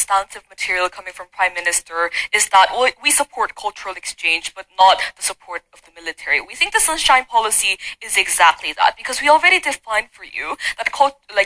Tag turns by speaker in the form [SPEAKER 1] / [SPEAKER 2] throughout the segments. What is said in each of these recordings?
[SPEAKER 1] substantive material coming from Prime Minister is that we support cultural exchange, but not the support of the military. We think the Sunshine Policy is exactly that, because we already defined for you that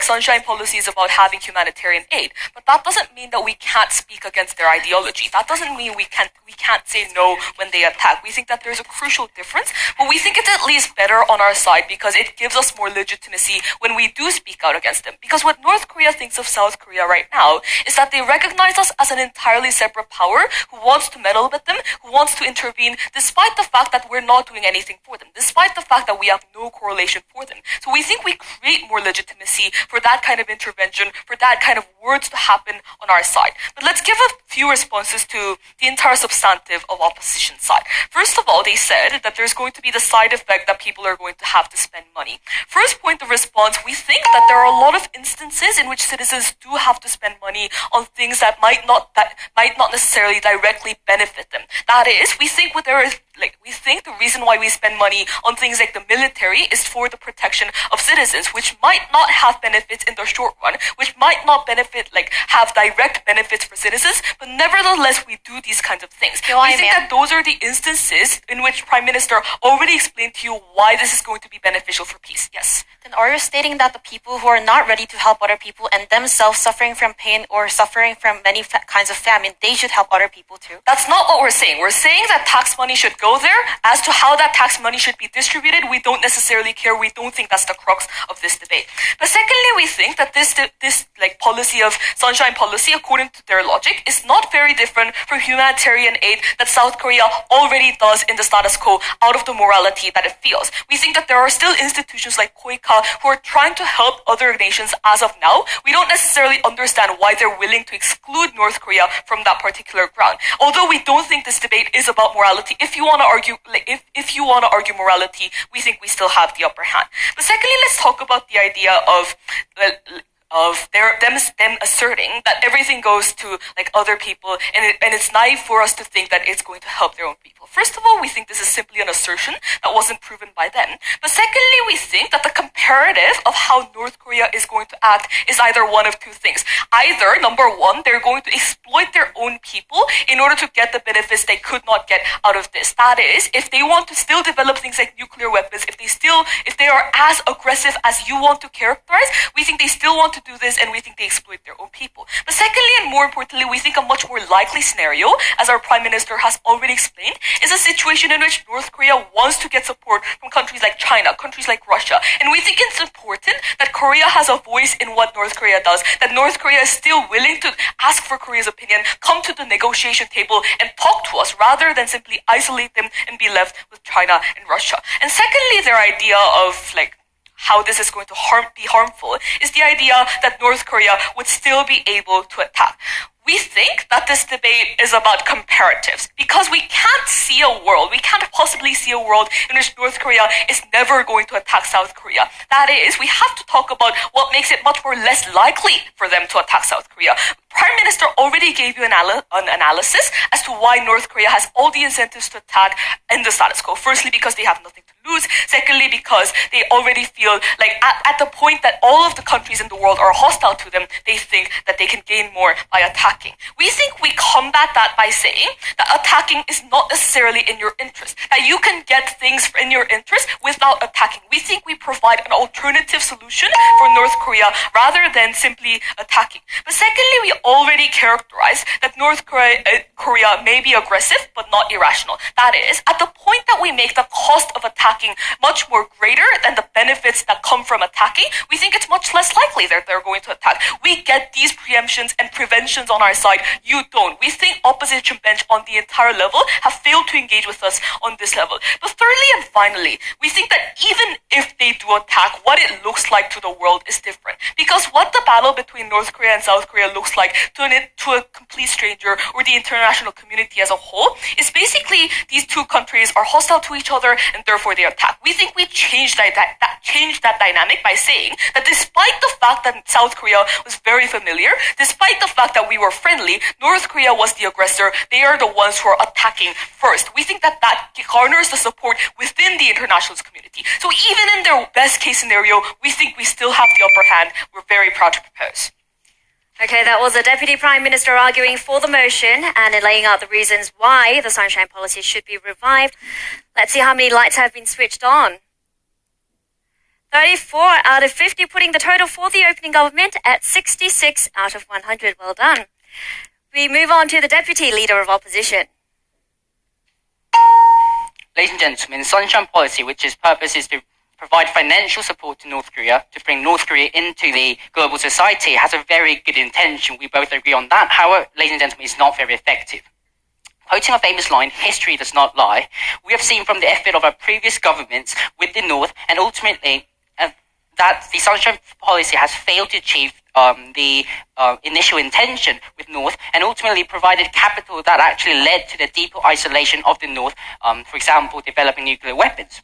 [SPEAKER 1] Sunshine Policy is about having humanitarian aid, but that doesn't mean that we can't speak against their ideology. That doesn't mean we can't say no when they attack. We think that there's a crucial difference, but we think it's at least better on our side because it gives us more legitimacy when we do speak out against them. Because what North Korea thinks of South Korea right now is that they recognize us as an entirely separate power who wants to meddle with them, who wants to intervene, despite the fact that we're not doing anything for them, despite the fact that we have no correlation for them. So we think we create more legitimacy for that kind of intervention, for that kind of words to happen on our side. But let's give a few responses to the entire substantive of opposition side. First of all, they said that there's going to be the side effect that people are going to have to spend money. First point of response, we think that there are a lot of instances in which citizens do have to spend money on things that might not necessarily directly benefit them. That is, we think the reason why we spend money on things like the military is for the protection of citizens, which might not have benefits in the short run, which might not have direct benefits for citizens, but nevertheless we do these kinds of things. We think that those are the instances in which Prime Minister already explained to you why this is going to be beneficial for peace. Yes.
[SPEAKER 2] Then are you stating that the people who are not ready to help other people and themselves suffering from pain or suffering from many kinds of famine, they should help other people too?
[SPEAKER 1] That's not what we're saying. We're saying that tax money should go there. As to how that tax money should be distributed, we don't necessarily care. We don't think that's the crux of this debate. But secondly, we think that this policy of Sunshine Policy, according to their logic, is not very different from humanitarian aid that South Korea already does in the status quo out of the morality that it feels. We think that there are still institutions like KOICA who are trying to help other nations as of now. We don't necessarily understand why they're willing to exclude North Korea from that particular ground. Although we don't think this debate is about morality, if you want to argue morality, we think we still have the upper hand. But secondly, let's talk about the idea of them asserting that everything goes to other people, and it's naive for us to think that it's going to help their own people. First of all, we think this is simply an assertion that wasn't proven by them. But secondly, we think that the comparative of how North Korea is going to act is either one of two things. Either, number one, they're going to exploit their own people in order to get the benefits they could not get out of this. That is, if they want to still develop things like nuclear weapons, if they are as aggressive as you want to characterize, we think they still want to do this, and we think they exploit their own people. But secondly, and more importantly, we think a much more likely scenario, as our Prime Minister has already explained, is a situation in which North Korea wants to get support from countries like China, countries like Russia. And we think it's important that Korea has a voice in what North Korea does, that North Korea is still willing to ask for Korea's opinion, come to the negotiation table and talk to us rather than simply isolate them and be left with China and Russia. And secondly, their idea of how this is going to be harmful is the idea that North Korea would still be able to attack. We think that this debate is about comparatives because we can't possibly see a world in which North Korea is never going to attack South Korea. That is, we have to talk about what makes it much more less likely for them to attack South Korea. Prime Minister already gave you an analysis as to why North Korea has all the incentives to attack in the status quo. Firstly, because they have nothing to lose. Secondly, because they already feel at the point that all of the countries in the world are hostile to them, they think that they can gain more by attacking. We think we combat that by saying that attacking is not necessarily in your interest, that you can get things in your interest without attacking. We think we provide an alternative solution for North Korea rather than simply attacking. But secondly, we already characterize that North Korea may be aggressive but not irrational. That is, at the point that we make the cost of attacking much more greater than the benefits that come from attacking, we think it's much less likely that they're going to attack. We get these preemptions and preventions on our side. You don't. We think opposition bench on the entire level have failed to engage with us on this level. But thirdly and finally, we think that even if they do attack, what it looks like to the world is different. Because what the battle between North Korea and South Korea looks like to a complete stranger or the international community as a whole is basically these two countries are hostile to each other and therefore they attack. We think we changed that dynamic by saying that despite the fact that South Korea was very familiar, despite the fact that we were friendly, North Korea was the aggressor. They are the ones who are attacking first. We think that garners the support within the international community. So even in their best case scenario, we think we still have the upper hand. We're very proud to propose.
[SPEAKER 3] Okay, that was the Deputy Prime Minister arguing for the motion and laying out the reasons why the Sunshine Policy should be revived. Let's see how many lights have been switched on. 34 out of 50, putting the total for the opening government at 66 out of 100. Well done. We move on to the Deputy Leader of Opposition.
[SPEAKER 4] Ladies and gentlemen, Sunshine Policy, which its purpose is to provide financial support to North Korea, to bring North Korea into the global society, has a very good intention. We both agree on that. However, ladies and gentlemen, it's not very effective. Quoting a famous line, history does not lie, we have seen from the effort of our previous governments with the North, and ultimately that the Sunshine Policy has failed to achieve the initial intention with North, and ultimately provided capital that actually led to the deeper isolation of the North, for example, developing nuclear weapons.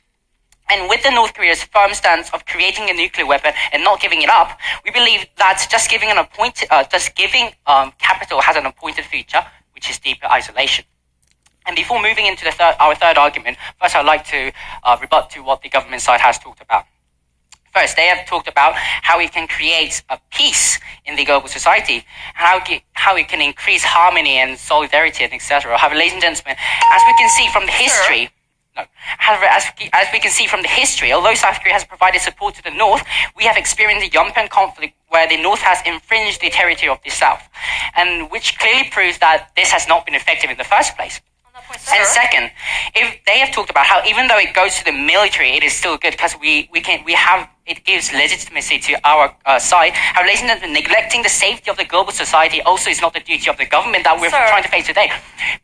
[SPEAKER 4] And with the North Korea's firm stance of creating a nuclear weapon and not giving it up, we believe that just giving capital has an appointed future, which is deeper isolation. And before moving into our third argument, first I'd like to rebut to what the government side has talked about. First, they have talked about how we can create a peace in the global society, how we can increase harmony and solidarity, and etc. However, ladies and gentlemen, as we can see from the history, although South Korea has provided support to the North, we have experienced a Yonpan conflict where the North has infringed the territory of the South, and which clearly proves that this has not been effective in the first place. And second, if they have talked about how even though it goes to the military, it is still good because it gives legitimacy to our side. How, ladies and gentlemen, neglecting the safety of the global society also is not the duty of the government that we're trying to face today.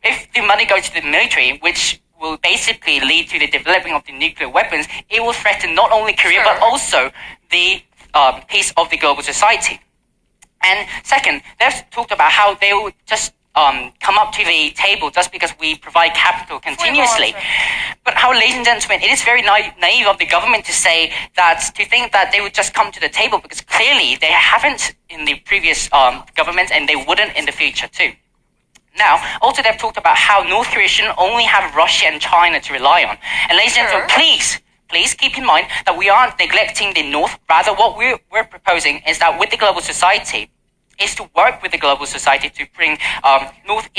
[SPEAKER 4] If the money goes to the military, which will basically lead to the developing of the nuclear weapons, it will threaten not only Korea but also the peace of the global society. And second, they've talked about how they will just come up to the table just because we provide capital continuously. But how, ladies and gentlemen, it is very naive of the government to think that they would just come to the table, because clearly they haven't in the previous governments, and they wouldn't in the future too. Now, also they've talked about how North Korea shouldn't only have Russia and China to rely on. And ladies and gentlemen, please keep in mind that we aren't neglecting the North. Rather, what we're proposing is that with the global society, is to work with the global society to bring North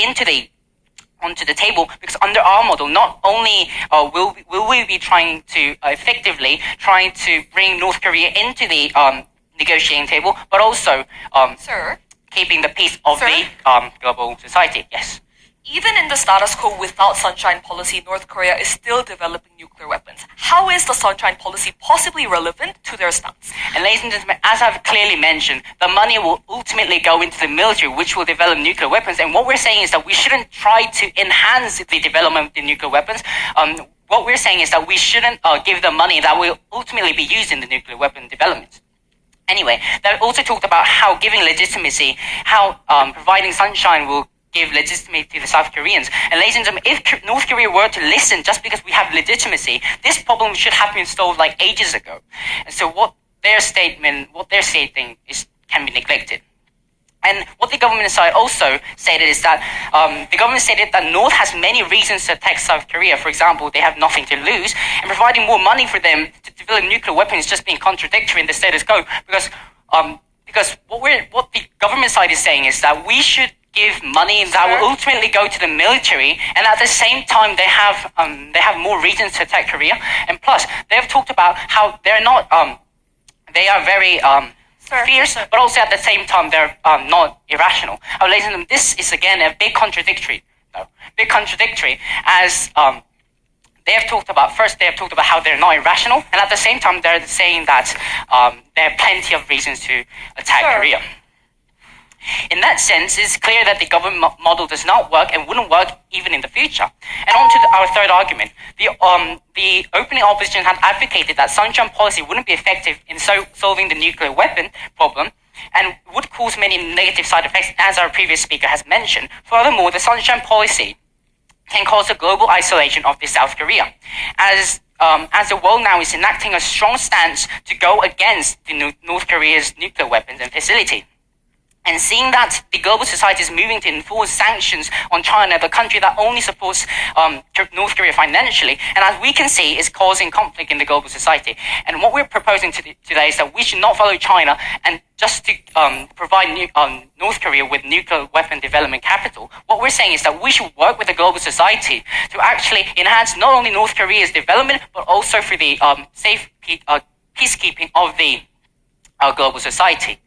[SPEAKER 4] onto the table, because under our model, not only will we be trying to effectively trying to bring North Korea into the negotiating table, but also keeping the peace of the global society. Yes.
[SPEAKER 1] Even in the status quo without Sunshine Policy, North Korea is still developing nuclear weapons. How is the Sunshine Policy possibly relevant to their stance?
[SPEAKER 4] And ladies and gentlemen, as I've clearly mentioned, the money will ultimately go into the military, which will develop nuclear weapons. And what we're saying is that we shouldn't try to enhance the development of the nuclear weapons. What we're saying is that we shouldn't give the money that will ultimately be used in the nuclear weapon development. Anyway, they also talked about how giving legitimacy, how providing sunshine will give legitimacy to the South Koreans. And ladies and gentlemen, if North Korea were to listen just because we have legitimacy, this problem should have been solved like ages ago. And so what they're stating can be neglected. And what the government side also stated is that the government stated that North has many reasons to attack South Korea. For example, they have nothing to lose, and providing more money for them to develop nuclear weapons is just being contradictory in the status quo. Because what the government side is saying is that we should give money that will ultimately go to the military, and at the same time they have more reasons to attack Korea. And plus, they have talked about how they are very fierce, but also at the same time they're not irrational. Ladies and gentlemen, this is again a big contradictory, as they have talked about how they're not irrational, and at the same time they're saying that there are plenty of reasons to attack Korea. In that sense, it's clear that the government model does not work and wouldn't work even in the future. And on to our third argument. The opening opposition had advocated that Sunshine Policy wouldn't be effective in solving the nuclear weapon problem and would cause many negative side effects, as our previous speaker has mentioned. Furthermore, the Sunshine Policy can cause a global isolation of the South Korea, as the world now is enacting a strong stance to go against the North Korea's nuclear weapons and facility. And seeing that the global society is moving to enforce sanctions on China, the country that only supports North Korea financially, and as we can see, is causing conflict in the global society. And what we're proposing today is that we should not follow China and just to provide North Korea with nuclear weapon development capital. What we're saying is that we should work with the global society to actually enhance not only North Korea's development, but also for the safe peacekeeping of the global society.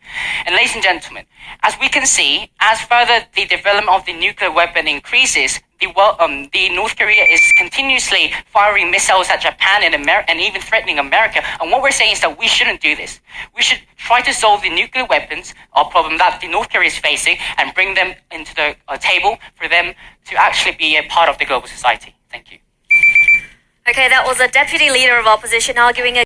[SPEAKER 4] And ladies and gentlemen, as we can see, as further the development of the nuclear weapon increases, the North Korea is continuously firing missiles at Japan and even threatening America. And what we're saying is that we shouldn't do this. We should try to solve the nuclear weapons problem that the North Korea is facing and bring them into the table for them to actually be a part of the global society. Thank you.
[SPEAKER 3] Okay, that was a deputy leader of opposition arguing